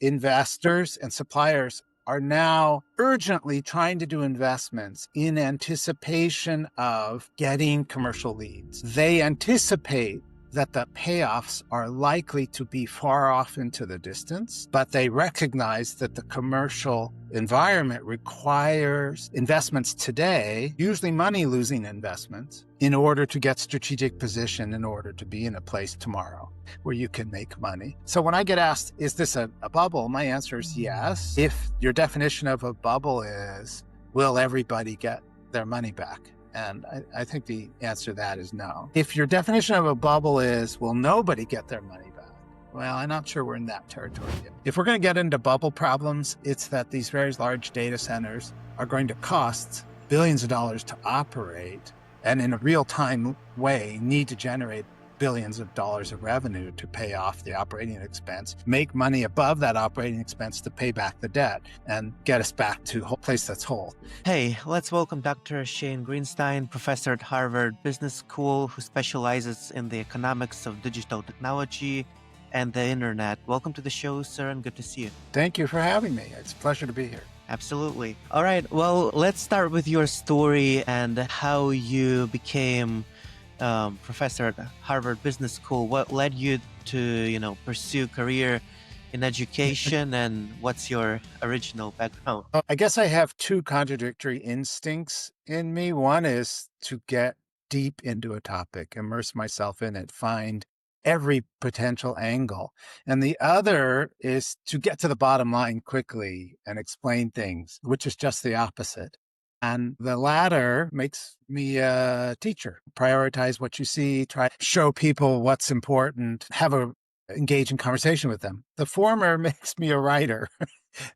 investors and suppliers are now urgently trying to do investments in anticipation of getting commercial leads. They anticipate that the payoffs are likely to be far off into the distance, but they recognize that the commercial environment requires investments today, usually money-losing investments, in order to get strategic position, in order to be in a place tomorrow where you can make money. So when I get asked, is this a bubble? My answer is yes. If your definition of a bubble is, will everybody get their money back? And I think the answer to that is no. If your definition of a bubble is, will nobody get their money back? Well, I'm not sure we're in that territory yet. If we're going to get into bubble problems, it's that these very large data centers are going to cost billions of dollars to operate, and in a real-time way need to generate billions of dollars of revenue to pay off the operating expense, make money above that operating expense to pay back the debt, and get us back to a place that's whole. Hey, let's welcome Dr. Shane Greenstein, professor at Harvard Business School, who specializes in the economics of digital technology and the internet. Welcome to the show, sir, and good to see you. Thank you for having me. It's a pleasure to be here. Absolutely. All right, well, let's start with your story and how you became professor at Harvard Business School. What led you to, pursue career in education, and what's your original background? I guess I have two contradictory instincts in me. One is to get deep into a topic, immerse myself in it, find every potential angle. And the other is to get to the bottom line quickly and explain things, which is just the opposite. And the latter makes me a teacher. Prioritize what you see, try to show people what's important, have a engage in conversation with them. The former makes me a writer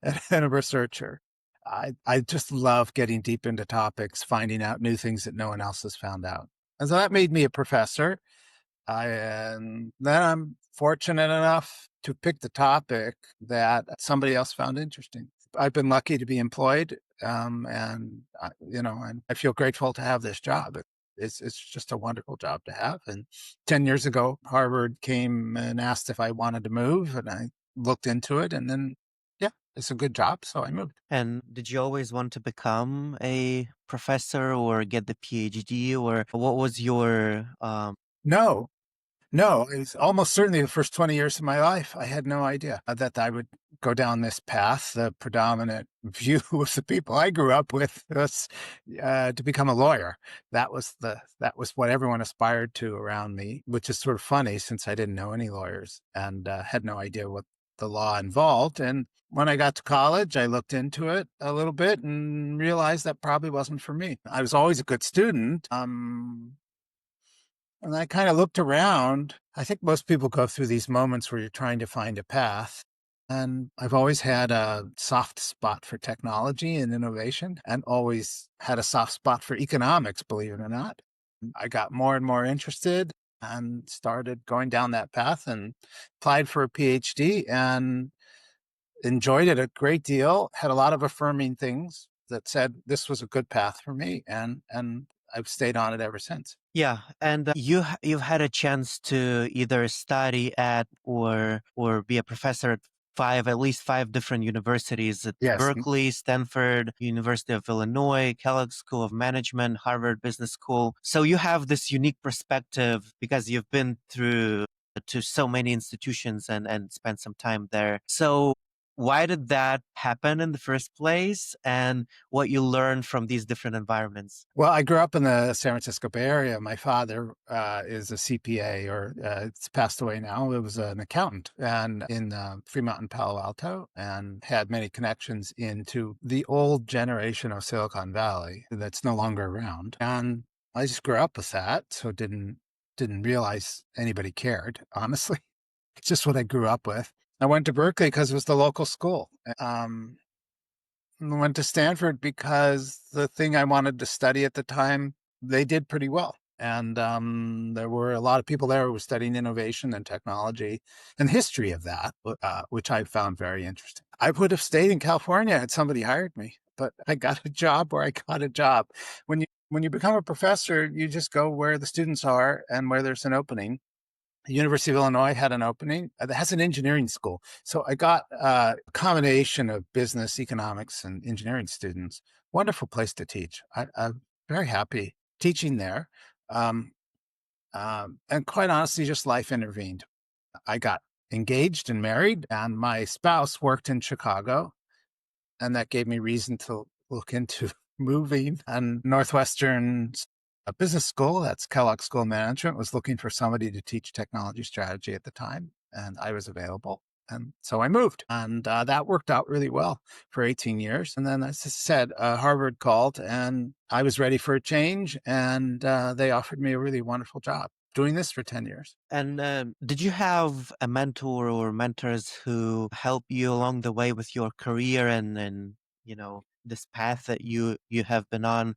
and a researcher. I just love getting deep into topics, finding out new things that no one else has found out. And so that made me a professor. And then I'm fortunate enough to pick the topic that somebody else found interesting. I've been lucky to be employed, and I feel grateful to have this job. It's just a wonderful job to have. And 10 years ago, Harvard came and asked if I wanted to move, and I looked into it, and then, yeah, it's a good job, so I moved. And did you always want to become a professor or get the PhD, or what was your No, it's almost certainly the first 20 years of my life. I had no idea that I would go down this path. The predominant view of the people I grew up with was to become a lawyer. That was what everyone aspired to around me, which is sort of funny since I didn't know any lawyers and had no idea what the law involved. And when I got to college, I looked into it a little bit and realized that probably wasn't for me. I was always a good student. And I kind of looked around. I think most people go through these moments where you're trying to find a path. And I've always had a soft spot for technology and innovation, and always had a soft spot for economics, believe it or not. I got more and more interested and started going down that path and applied for a PhD and enjoyed it a great deal, had a lot of affirming things that said this was a good path for me. And I've stayed on it ever since. Yeah, and you've had a chance to either study at or be a professor at at least five different universities at Yes. Berkeley, Stanford, University of Illinois, Kellogg School of Management, Harvard Business School. So you have this unique perspective because you've been through to so many institutions and spent some time there. So why did that happen in the first place, and what you learned from these different environments? Well, I grew up in the San Francisco Bay Area. My father is a CPA, or it's passed away now. It was an accountant and in Fremont and Palo Alto, and had many connections into the old generation of Silicon Valley that's no longer around. And I just grew up with that, so didn't realize anybody cared, honestly. It's just what I grew up with. I went to Berkeley because it was the local school. Went to Stanford because the thing I wanted to study at the time, they did pretty well. And there were a lot of people there who were studying innovation and technology and history of that, which I found very interesting. I would have stayed in California had somebody hired me, but I got a job where I got a job. When you become a professor, you just go where the students are and where there's an opening. The University of Illinois had an opening that has an engineering school. So I got a combination of business, economics, and engineering students. Wonderful place to teach. I'm very happy teaching there. Um, and quite honestly, just life intervened. I got engaged and married, and my spouse worked in Chicago, and that gave me reason to look into moving. And Northwestern Business School, that's Kellogg School of Management, was looking for somebody to teach technology strategy at the time, and I was available. And so I moved, and that worked out really well for 18 years. And then, as I said, Harvard called, and I was ready for a change, and they offered me a really wonderful job doing this for 10 years. And did you have a mentor or mentors who help you along the way with your career and this path that you have been on?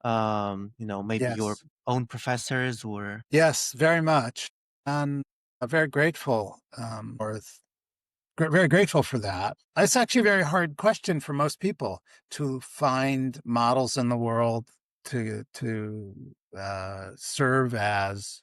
Maybe your Yes. own professors or Yes, very much. And I'm very grateful very grateful for that. It's actually a very hard question for most people to find models in the world to serve as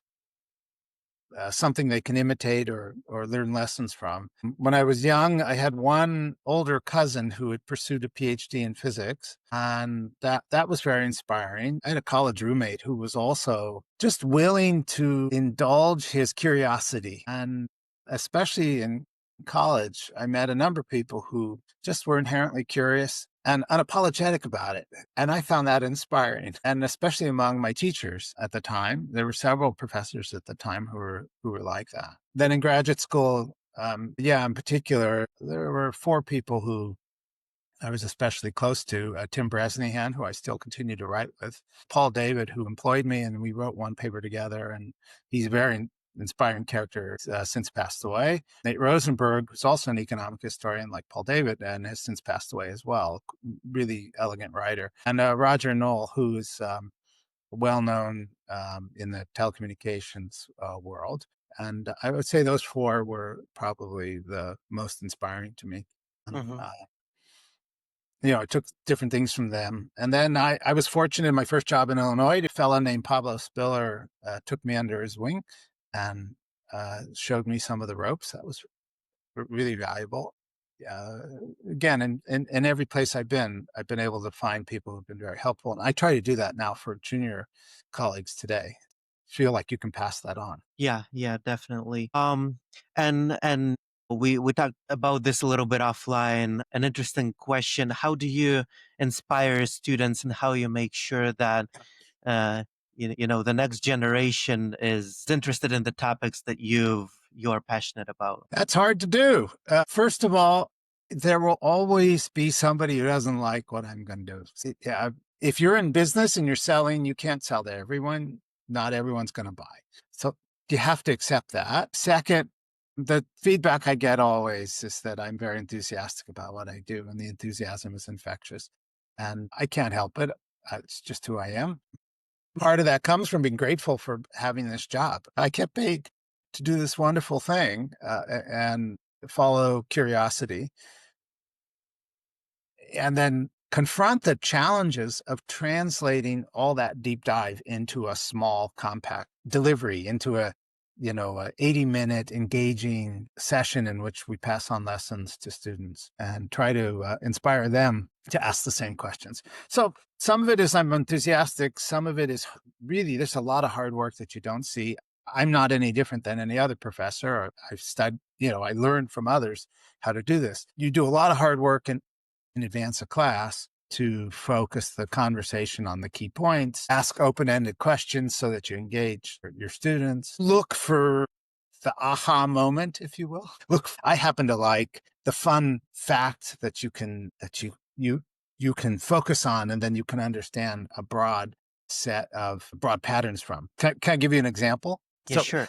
something they can imitate or learn lessons from. When I was young, I had one older cousin who had pursued a PhD in physics, and that was very inspiring. I had a college roommate who was also just willing to indulge his curiosity, and especially in college, I met a number of people who just were inherently curious and unapologetic about it. And I found that inspiring. And especially among my teachers at the time, there were several professors at the time who were like that. Then in graduate school, in particular, there were four people who I was especially close to: Tim Bresnahan, who I still continue to write with; Paul David, who employed me, and we wrote one paper together. And he's a very inspiring character, since passed away. Nate Rosenberg, who's also an economic historian like Paul David, and has since passed away as well. Really elegant writer. And Roger Knoll, who is well known in the telecommunications world. And I would say those four were probably the most inspiring to me. Mhm. I took different things from them. And then I was fortunate in my first job in Illinois. A fellow named Pablo Spiller took me under his wing and showed me some of the ropes. That was really valuable. Uh, Again, in every place I've been able to find people who've been very helpful. And I try to do that now for junior colleagues today. Feel like you can pass that on. Yeah, definitely. And we talked about this a little bit offline. An interesting question: how do you inspire students, and how you make sure that uh, the next generation is interested in the topics that you're passionate about? That's hard to do. First of all, there will always be somebody who doesn't like what I'm going to do. See, yeah, if you're in business and you're selling, you can't sell to everyone. Not everyone's going to buy. So you have to accept that. Second, the feedback I get always is that I'm very enthusiastic about what I do, and the enthusiasm is infectious. And I can't help it. It's just who I am. Part of that comes from being grateful for having this job. I get paid to do this wonderful thing and follow curiosity, and then confront the challenges of translating all that deep dive into a small, compact delivery, into a 80-minute engaging session in which we pass on lessons to students and try to inspire them to ask the same questions. So some of it is I'm enthusiastic. Some of it is really, there's a lot of hard work that you don't see. I'm not any different than any other professor. I've studied, I learned from others how to do this. You do a lot of hard work in advance of class to focus the conversation on the key points, ask open-ended questions so that you engage your students, look for the aha moment, if you will. I happen to like the fun fact that you can focus on, and then you can understand a broad set of broad patterns from. Can I give you an example? Yeah, So sure.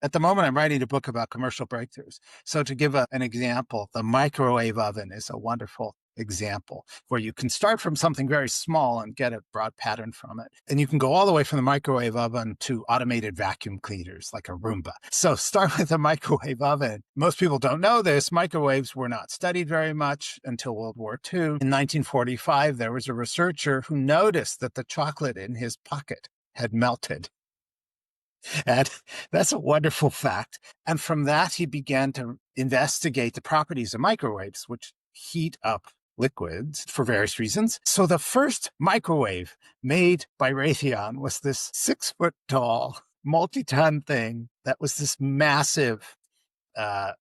at the moment, I'm writing a book about commercial breakthroughs. So to give an example, the microwave oven is a wonderful example where you can start from something very small and get a broad pattern from it. And you can go all the way from the microwave oven to automated vacuum cleaners like a Roomba. So start with the microwave oven. Most people don't know this. Microwaves were not studied very much until World War II. In 1945, there was a researcher who noticed that the chocolate in his pocket had melted. And that's a wonderful fact. And from that, he began to investigate the properties of microwaves, which heat up liquids for various reasons. So the first microwave made by Raytheon was this 6-foot tall, multi-ton thing that was this massive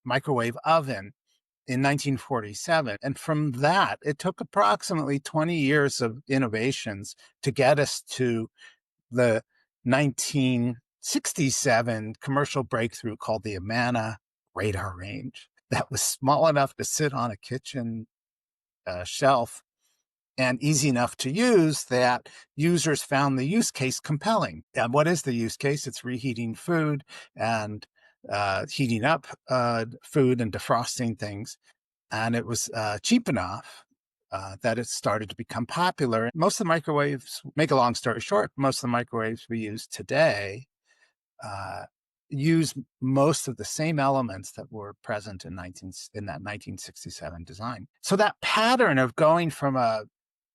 microwave oven in 1947. And from that, it took approximately 20 years of innovations to get us to the 1967 commercial breakthrough called the Amana radar range that was small enough to sit on a kitchen shelf and easy enough to use that users found the use case compelling. And what is the use case? It's reheating food and heating up food and defrosting things. And it was cheap enough that it started to become popular. Most of the microwaves, make a long story short, most of the microwaves we use today use most of the same elements that were present in that 1967 design. So that pattern of going from a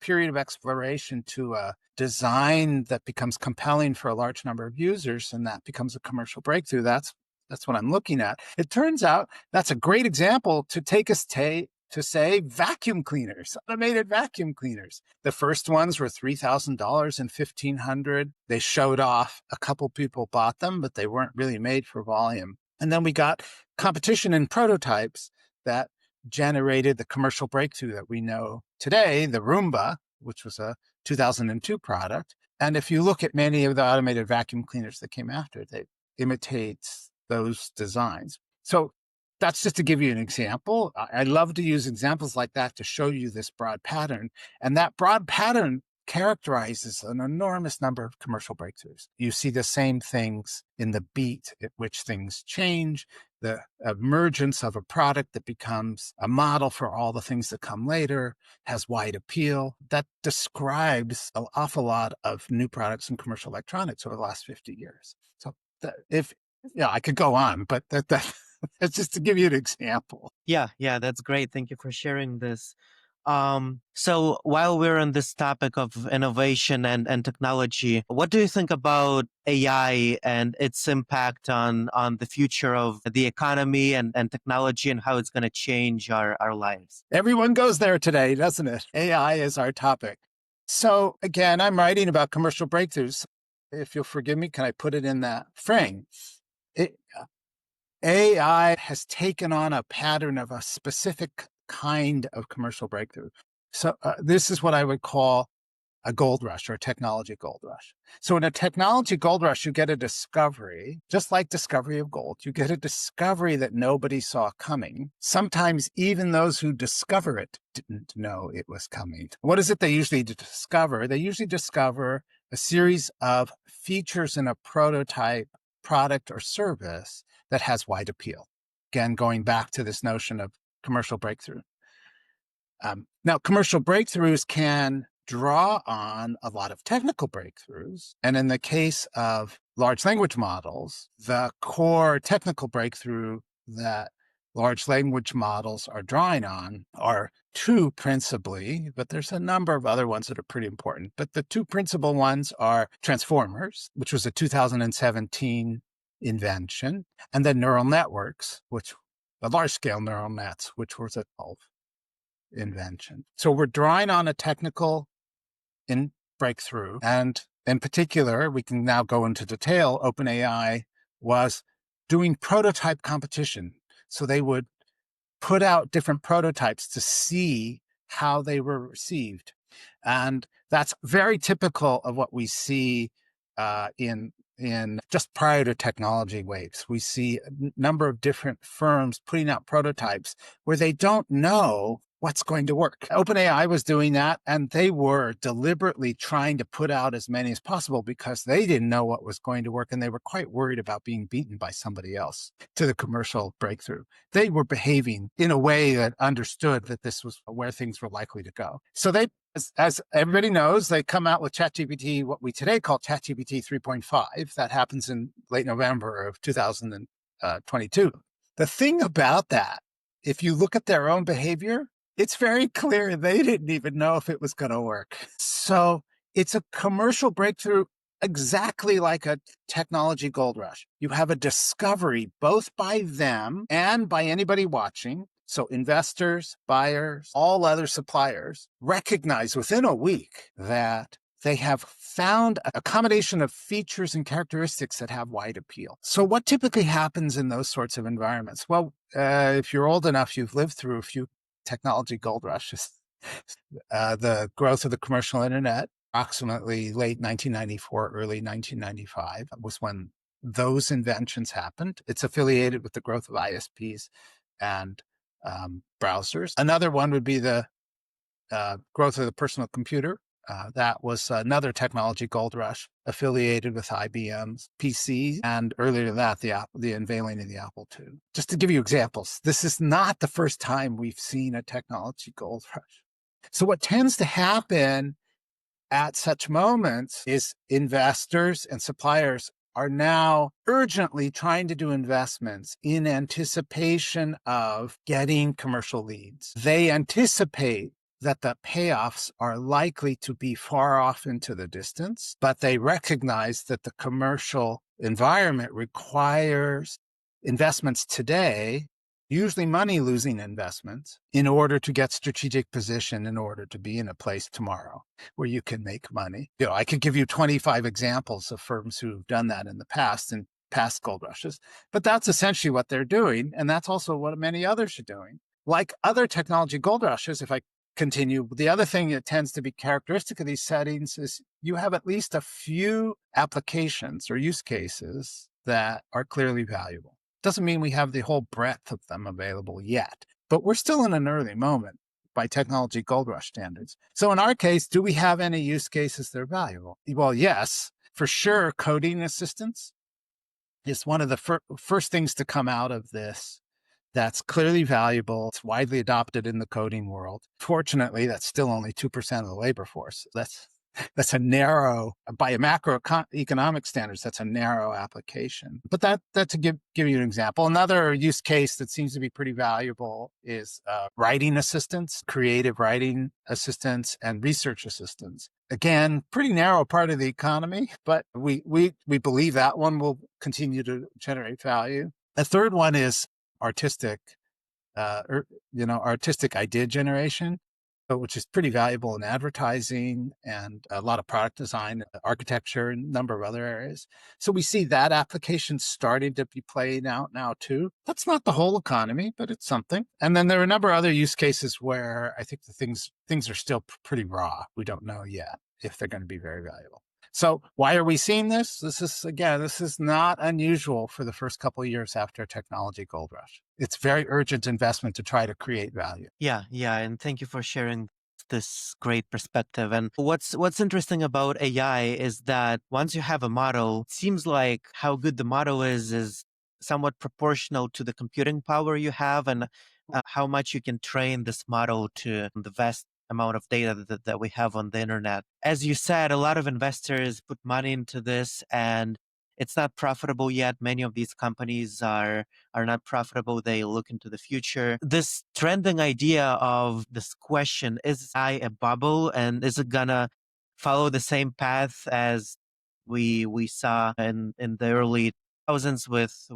period of exploration to a design that becomes compelling for a large number of users, and that becomes a commercial breakthrough, that's what I'm looking at. It turns out that's a great example to take us to say vacuum cleaners, automated vacuum cleaners. The first ones were $3,000 and $1,500. They showed off. A couple people bought them, but they weren't really made for volume. And then we got competition in prototypes that generated the commercial breakthrough that we know today, the Roomba, which was a 2002 product. And if you look at many of the automated vacuum cleaners that came after, they imitate those designs. So that's just to give you an example. I love to use examples like that to show you this broad pattern. And that broad pattern characterizes an enormous number of commercial breakthroughs. You see the same things in the beat at which things change, the emergence of a product that becomes a model for all the things that come later, has wide appeal. That describes an awful lot of new products in commercial electronics over the last 50 years. So I could go on, but that's just to give you an example. Yeah, that's great. Thank you for sharing this. So while we're on this topic of innovation and technology, what do you think about AI and its impact on the future of the economy and technology, and how it's going to change our lives? Everyone goes there today, doesn't it? AI is our topic. So again, I'm writing about commercial breakthroughs. If you'll forgive me, can I put it in that frame? AI has taken on a pattern of a specific kind of commercial breakthrough. So this is what I would call a gold rush or a technology gold rush. So in a technology gold rush, you get a discovery, just like discovery of gold. You get a discovery that nobody saw coming. Sometimes even those who discover it didn't know it was coming. What is it they usually discover? They usually discover a series of features in a prototype product or service that has wide appeal. Again, going back to this notion of commercial breakthrough. Now, commercial breakthroughs can draw on a lot of technical breakthroughs. And in the case of large language models, the core technical breakthrough that large language models are drawing on are two principally, but there's a number of other ones that are pretty important. But the two principal ones are transformers, which was a 2017 invention, and then neural networks, which the large-scale neural nets, which was a 12 invention. So we're drawing on a technical breakthrough. And in particular, we can now go into detail. OpenAI was doing prototype competition. So they would put out different prototypes to see how they were received. And that's very typical of what we see in just prior to technology waves. We see a number of different firms putting out prototypes where they don't know what's going to work. OpenAI was doing that, and they were deliberately trying to put out as many as possible because they didn't know what was going to work, and they were quite worried about being beaten by somebody else to the commercial breakthrough. They were behaving in a way that understood that this was where things were likely to go. So they, as everybody knows, they come out with ChatGPT, what we today call ChatGPT 3.5. That happens in late November of 2022. The thing about that, if you look at their own behavior, it's very clear they didn't even know if it was going to work. So it's a commercial breakthrough exactly like a technology gold rush. You have a discovery both by them and by anybody watching. So investors, buyers, all other suppliers recognize within a week that they have found a combination of features and characteristics that have wide appeal. So what typically happens in those sorts of environments? Well, if you're old enough, you've lived through a few technology gold rushes. The growth of the commercial internet, approximately late 1994, early 1995, was when those inventions happened. It's affiliated with the growth of ISPs and browsers. Another one would be the growth of the personal computer. That was another technology gold rush affiliated with IBM's PC, and earlier than that, the unveiling of the Apple II. Just to give you examples, this is not the first time we've seen a technology gold rush. So what tends to happen at such moments is investors and suppliers are now urgently trying to do investments in anticipation of getting commercial leads. They anticipate that the payoffs are likely to be far off into the distance, but they recognize that the commercial environment requires investments today, usually money losing investments, in order to get strategic position, in order to be in a place tomorrow where you can make money. I could give you 25 examples of firms who've done that in the past and past gold rushes, but that's essentially what they're doing. And that's also what many others are doing. Like other technology gold rushes, if I continue, the other thing that tends to be characteristic of these settings is you have at least a few applications or use cases that are clearly valuable. Doesn't mean we have the whole breadth of them available yet, but we're still in an early moment by technology gold rush standards. So in our case, do we have any use cases that are valuable? Well, yes, for sure. Coding assistance is one of the first things to come out of this. That's clearly valuable. It's widely adopted in the coding world. Fortunately, that's still only 2% of the labor force. That's a narrow, by macroeconomic standards, that's a narrow application. But that to give you an example. Another use case that seems to be pretty valuable is writing assistance, creative writing assistance, and research assistance. Again, pretty narrow part of the economy, but we believe that one will continue to generate value. A third one is artistic idea generation, which is pretty valuable in advertising and a lot of product design, architecture, and a number of other areas. So we see that application starting to be played out now too. That's not the whole economy, but it's something. And then there are a number of other use cases where I think the things are still pretty raw. We don't know yet if they're going to be very valuable. So why are we seeing this? This is not unusual for the first couple of years after a technology gold rush. It's very urgent investment to try to create value. Yeah, and thank you for sharing this great perspective. And what's interesting about AI is that once you have a model, it seems like how good the model is somewhat proportional to the computing power you have and how much you can train this model to the vast amount of data that we have on the internet. As you said, a lot of investors put money into this and it's not profitable yet. Many of these companies are not profitable. They look into the future. This trending idea of this question, is AI a bubble and is it gonna follow the same path as we saw in the early thousands with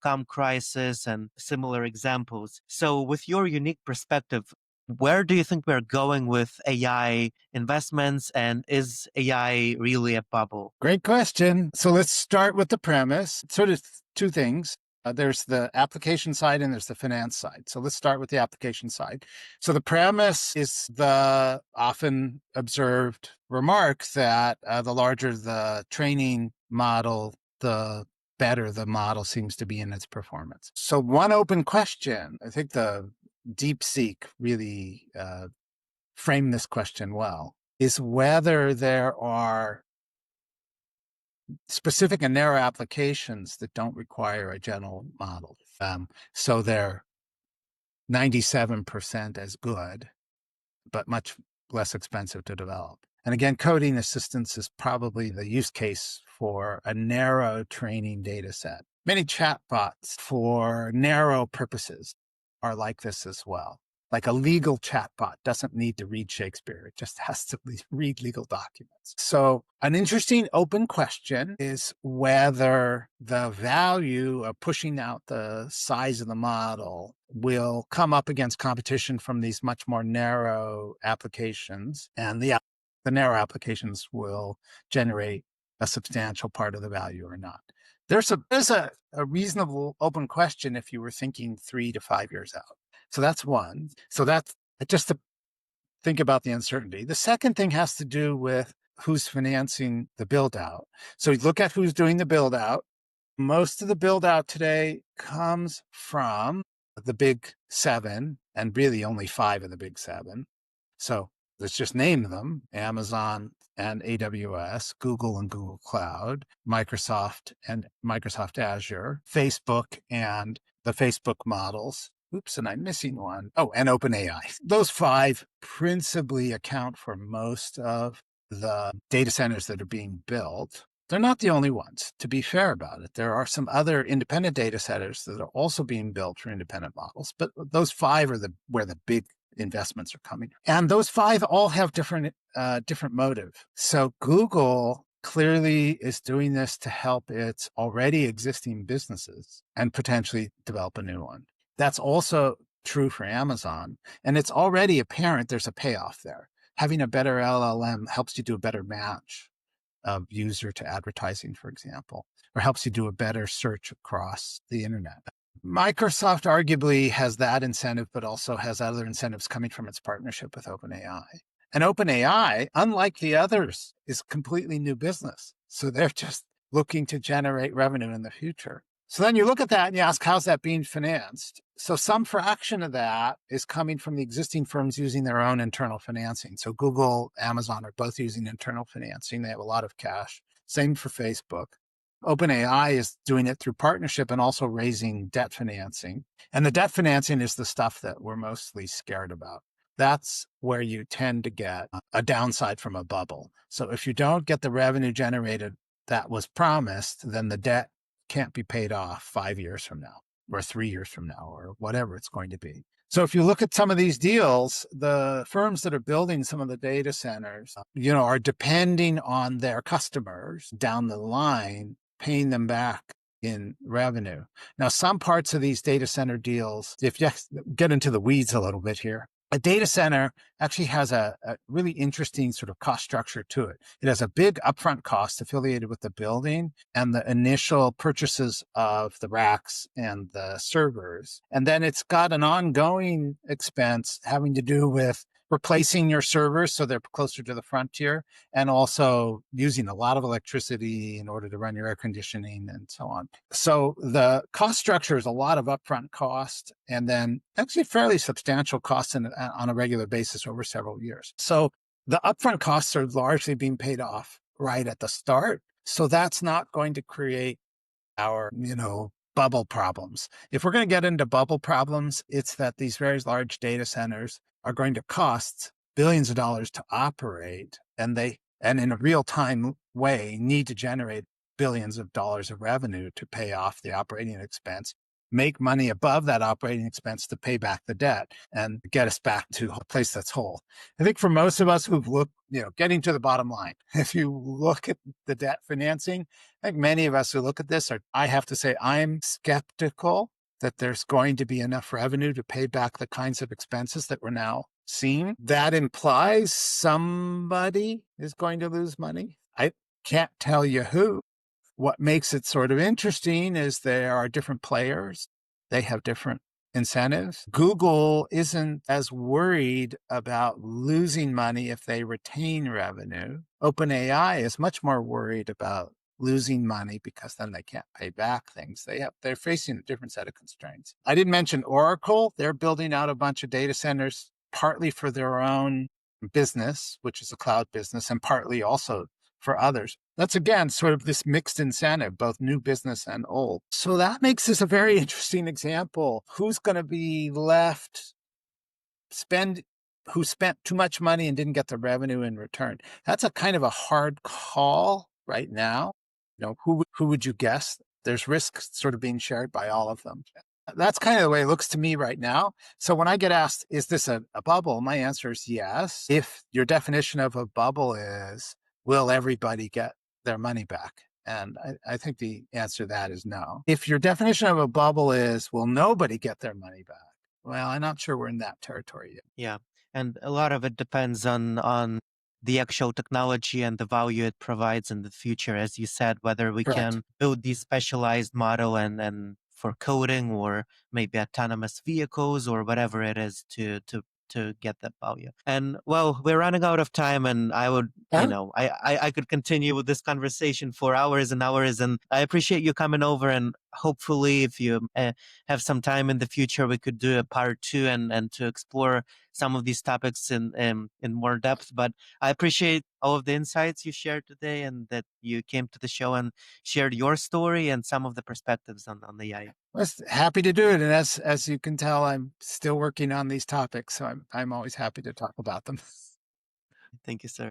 .com crisis and similar examples. So with your unique perspective, where do you think we're going with AI investments, and is AI really a bubble? Great question. So let's start with the premise. Sort of two things. There's the application side and there's the finance side. So let's start with the application side. So the premise is the often observed remark that the larger the training model, the better the model seems to be in its performance. So one open question, I think the DeepSeek really framed this question well, is whether there are specific and narrow applications that don't require a general model. So they're 97% as good, but much less expensive to develop. And again, coding assistance is probably the use case for a narrow training data set. Many chatbots for narrow purposes are like this as well. Like a legal chatbot doesn't need to read Shakespeare. It just has to read legal documents. So an interesting open question is whether the value of pushing out the size of the model will come up against competition from these much more narrow applications. And the narrow applications will generate a substantial part of the value or not. There's a reasonable open question if you were thinking 3 to 5 years out. So that's one. So that's just to think about the uncertainty. The second thing has to do with who's financing the build out. So you look at who's doing the build out. Most of the build out today comes from the big seven, and really only 5 of the big 7. So let's just name them: Amazon and AWS, Google and Google Cloud, Microsoft and Microsoft Azure, Facebook and the Facebook models. Oops, and I'm missing one. Oh, and OpenAI. Those 5 principally account for most of the data centers that are being built. They're not the only ones, to be fair about it. There are some other independent data centers that are also being built for independent models, but those 5 are where the big investments are coming. And those 5 all have different motive. So Google clearly is doing this to help its already existing businesses and potentially develop a new one. That's also true for Amazon. And it's already apparent there's a payoff there. Having a better LLM helps you do a better match of user to advertising, for example, or helps you do a better search across the internet. Microsoft arguably has that incentive, but also has other incentives coming from its partnership with OpenAI. And OpenAI, unlike the others, is completely new business. So they're just looking to generate revenue in the future. So then you look at that and you ask, how's that being financed? So some fraction of that is coming from the existing firms using their own internal financing. So Google, Amazon are both using internal financing. They have a lot of cash. Same for Facebook. OpenAI is doing it through partnership and also raising debt financing. And the debt financing is the stuff that we're mostly scared about. That's where you tend to get a downside from a bubble. So if you don't get the revenue generated that was promised, then the debt can't be paid off 5 years from now or 3 years from now or whatever it's going to be. So if you look at some of these deals, the firms that are building some of the data centers, are depending on their customers down the line, paying them back in revenue. Now, some parts of these data center deals, if you get into the weeds a little bit here, a data center actually has a really interesting sort of cost structure to it. It has a big upfront cost affiliated with the building and the initial purchases of the racks and the servers. And then it's got an ongoing expense having to do with replacing your servers so they're closer to the frontier, and also using a lot of electricity in order to run your air conditioning and so on. So the cost structure is a lot of upfront cost and then actually fairly substantial costs on a regular basis over several years. So the upfront costs are largely being paid off right at the start. So that's not going to create our, bubble problems. If we're going to get into bubble problems, it's that these very large data centers are going to cost billions of dollars to operate, and in a real-time way need to generate billions of dollars of revenue to pay off the operating expense, make money above that operating expense to pay back the debt and get us back to a place that's whole. I think for most of us who've looked, getting to the bottom line, if you look at the debt financing, I think many of us who look at this I have to say, I'm skeptical that there's going to be enough revenue to pay back the kinds of expenses that we're now seeing. That implies somebody is going to lose money. I can't tell you who. What makes it sort of interesting is there are different players. They have different incentives. Google isn't as worried about losing money if they retain revenue. OpenAI is much more worried about losing money because then they can't pay back things. They're facing a different set of constraints. I didn't mention Oracle. They're building out a bunch of data centers, partly for their own business, which is a cloud business, and partly also for others. That's, again, sort of this mixed incentive, both new business and old. So that makes this a very interesting example. Who's going to be left who spent too much money and didn't get the revenue in return? That's a kind of a hard call right now. Who would you guess? There's risks sort of being shared by all of them. That's kind of the way it looks to me right now. So when I get asked, is this a bubble? My answer is yes. If your definition of a bubble is, will everybody get their money back? And I think the answer to that is no. If your definition of a bubble is, will nobody get their money back? Well, I'm not sure we're in that territory yet. Yeah. And a lot of it depends on the actual technology and the value it provides in the future. As you said, whether we Correct. can build these specialized model and for coding or maybe autonomous vehicles or whatever it is to get that value. And well, we're running out of time and I would, Yeah. I could continue with this conversation for hours and hours. And I appreciate you coming over, and hopefully if you have some time in the future, we could do a part two and to explore some of these topics in more depth. But I appreciate all of the insights you shared today, and that you came to the show and shared your story and some of the perspectives on the AI. Was happy to do it. And as you can tell, I'm still working on these topics. So I'm always happy to talk about them. Thank you, sir.